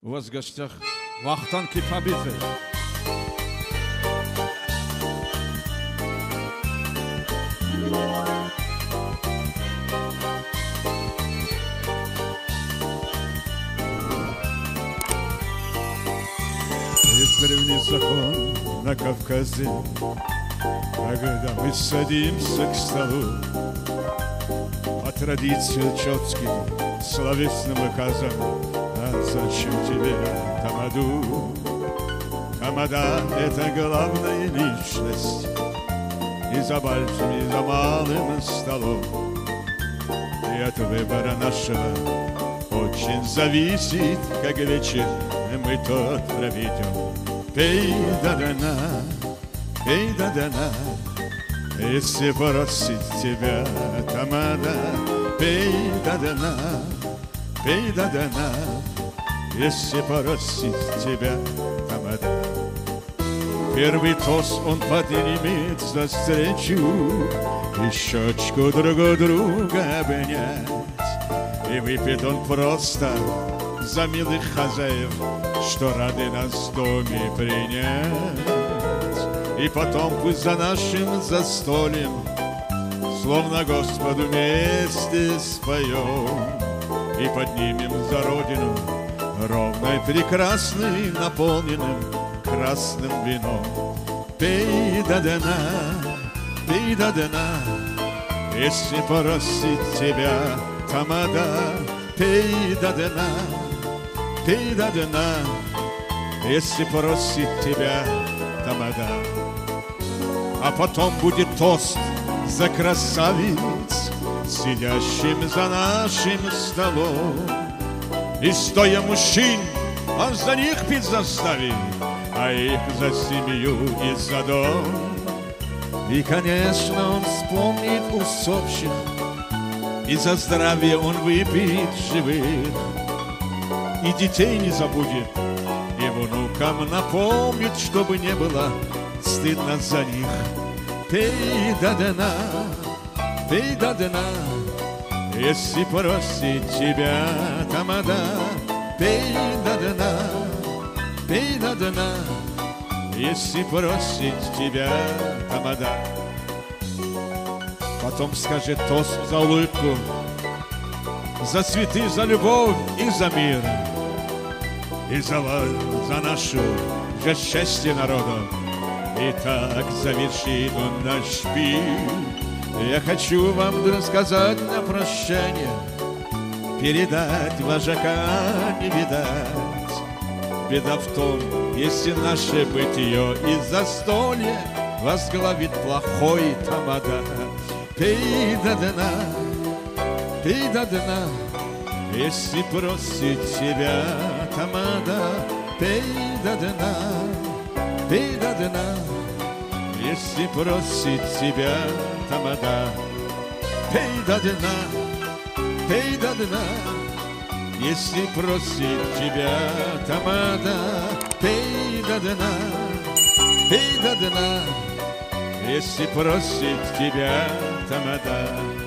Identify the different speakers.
Speaker 1: У вас в гостях Вахтанг Кипабидзе.
Speaker 2: Есть древний закон на Кавказе, когда мы садимся к столу, по традиции четким, словесным указом: а зачем тебе тамаду? Тамада — это главная личность, и за большим, и за малым столом. И от выбора нашего очень зависит, как вечер мы тот проведем. Пей да-да-на, пей да-да-на, если просит тебя тамада. Пей да-да-на, пей да-да-на, если просит тебя тамада. Первый тост он поднимет за встречу, и щечку друг у друга обнять. И выпьет он просто за милых хозяев, что рады нас в доме принять. И потом пусть за нашим застольем словно Господу вместе споем и поднимем за Родину ровной, прекрасной, наполненным красным вином. Пей да-да-на, пей да-да-на, если просит тебя тамада. Пей да-да-на, пей да-да-на, если просит тебя тамада. А потом будет тост за красавиц, сидящим за нашим столом. И стоя мужчин, он за них пить заставит, а их за семью и за дом. И, конечно, он вспомнит усопших, и за здравие он выпьет живых. И детей не забудет, и внукам напомнит, чтобы не было стыдно за них. Пей да-да-на, пей да-да-на, если просит тебя тамада. Пей да-да-на, пей да-да-на, если просит тебя тамада. Потом скажет тост за улыбку, за цветы, за любовь и за мир, и за нашу же счастье народа. И так завершит он наш пир. Я хочу вам рассказать на прощание, передать вожака не видать. Беда в том, если наше бытие и застолье возглавит плохой тамада. Пей да-да-на, пей да-да-на, если просит тебя тамада. Пей да-да-на, пей да-да-на, если просит тебя тамада. Пей да-да-на, пей да-да-на, если просит тебя тамада. Пей да-да-на, пей да-да-на, если просит тебя тамада.